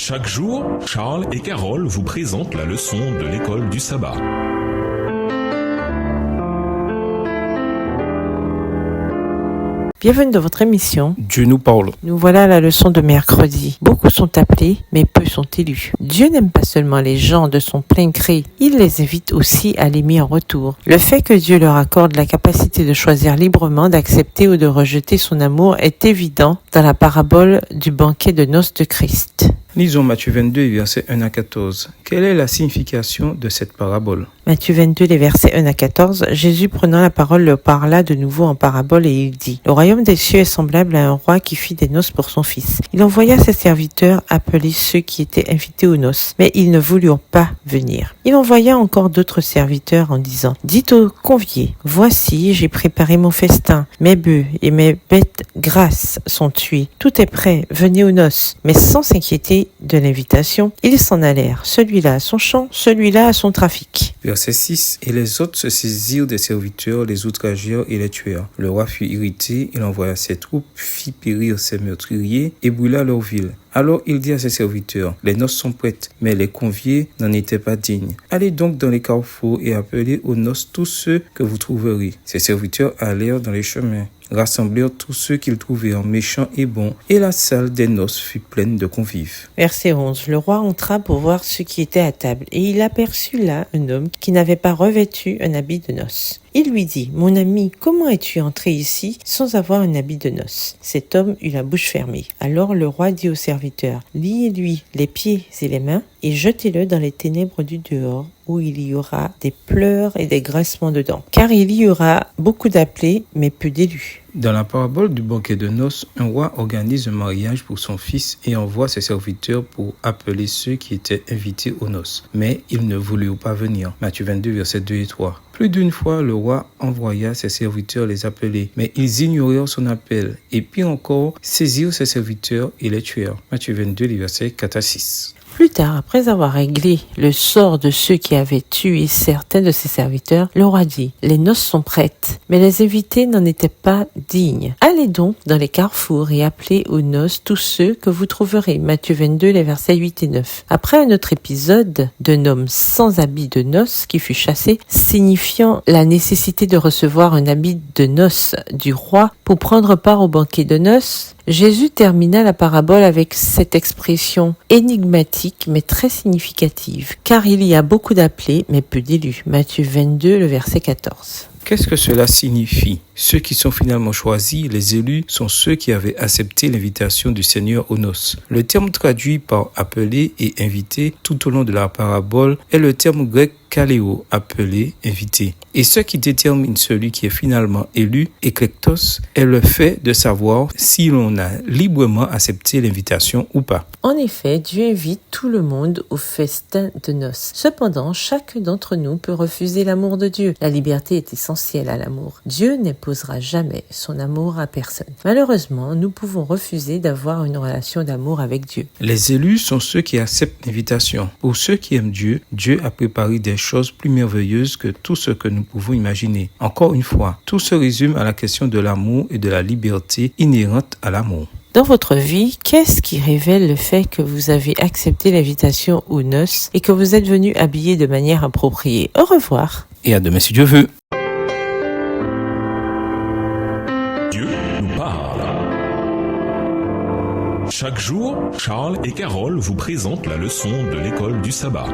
Chaque jour, Charles et Carole vous présentent la leçon de l'école du sabbat. Bienvenue dans votre émission. Dieu nous parle. Nous voilà à la leçon de mercredi. Beaucoup sont appelés, mais peu sont élus. Dieu n'aime pas seulement les gens de son plein gré, il les invite aussi à l'aimer en retour. Le fait que Dieu leur accorde la capacité de choisir librement, d'accepter ou de rejeter son amour est évident dans la parabole du banquet de noces de Christ. Lisons Matthieu 22, versets 1 à 14. Quelle est la signification de cette parabole? Matthieu 22, les versets 1 à 14, Jésus prenant la parole leur parla de nouveau en parabole et il dit: Le royaume des cieux est semblable à un roi qui fit des noces pour son fils. Il envoya ses serviteurs appeler ceux qui étaient invités aux noces, mais ils ne voulurent pas venir. Il envoya encore d'autres serviteurs en disant: Dites aux conviés, voici, j'ai préparé mon festin, mes bœufs et mes bêtes grasses sont tués. Tout est prêt, venez aux noces. Mais sans s'inquiéter de l'invitation, ils s'en allèrent, celui-là à son champ, celui-là à son trafic. Verset 6. Et les autres se saisirent des serviteurs, les outragèrent et les tuèrent. Le roi fut irrité, il envoya ses troupes, fit périr ses meurtriers et brûla leur ville. Alors il dit à ses serviteurs: Les noces sont prêtes, mais les conviés n'en étaient pas dignes. Allez donc dans les carrefours et appelez aux noces tous ceux que vous trouverez. Ses serviteurs allèrent dans les chemins, rassemblèrent tous ceux qu'ils trouvèrent méchants et bons, et la salle des noces fut pleine de convives. Verset 11. Le roi entra pour voir ceux qui étaient à table, et il aperçut là un homme qui n'avait pas revêtu un habit de noces. Il lui dit: Mon ami, comment es-tu entré ici sans avoir un habit de noces? Cet homme eut la bouche fermée. Alors le roi dit aux serviteurs: Liez-lui les pieds et les mains, et jetez-le dans les ténèbres du dehors, où il y aura des pleurs et des grincements de dents. Car il y aura beaucoup d'appelés, mais peu d'élus. Dans la parabole du banquet de noces, un roi organise un mariage pour son fils et envoie ses serviteurs pour appeler ceux qui étaient invités aux noces. Mais ils ne voulurent pas venir. Matthieu 22, versets 2 et 3. Plus d'une fois, le roi envoya ses serviteurs les appeler, mais ils ignorèrent son appel. Et pire encore, saisirent ses serviteurs et les tuèrent. Matthieu 22, les versets 4 à 6. Plus tard, après avoir réglé le sort de ceux qui avaient tué certains de ses serviteurs, le roi dit: Les noces sont prêtes, mais les invités n'en étaient pas dignes. Allez donc dans les carrefours et appelez aux noces tous ceux que vous trouverez. Matthieu 22, les versets 8 et 9. Après un autre épisode d'un homme sans habit de noces qui fut chassé, signifiant la nécessité de recevoir un habit de noces du roi pour prendre part au banquet de noces, Jésus termina la parabole avec cette expression énigmatique mais très significative. Car il y a beaucoup d'appelés mais peu d'élus. Matthieu 22, le verset 14. Qu'est-ce que cela signifie? Ceux qui sont finalement choisis, les élus, sont ceux qui avaient accepté l'invitation du Seigneur aux noces. Le terme traduit par appelé et invité tout au long de la parabole est le terme grec kaleo, appelé, invité. Et ce qui détermine celui qui est finalement élu, eklektos, est le fait de savoir si l'on a librement accepté l'invitation ou pas. En effet, Dieu invite tout le monde au festin de noces. Cependant, chacun d'entre nous peut refuser l'amour de Dieu. La liberté est essentielle à l'amour. Dieu n'imposera jamais son amour à personne. Malheureusement, nous pouvons refuser d'avoir une relation d'amour avec Dieu. Les élus sont ceux qui acceptent l'invitation. Pour ceux qui aiment Dieu, Dieu a préparé des choses plus merveilleuses que tout ce que nous pouvons imaginer. Encore une fois, tout se résume à la question de l'amour et de la liberté inhérente à l'amour. Dans votre vie, qu'est-ce qui révèle le fait que vous avez accepté l'invitation aux noces et que vous êtes venu habillé de manière appropriée? Au revoir. Et à demain si Dieu veut. Dieu nous parle. Chaque jour, Charles et Carole vous présentent la leçon de l'école du sabbat.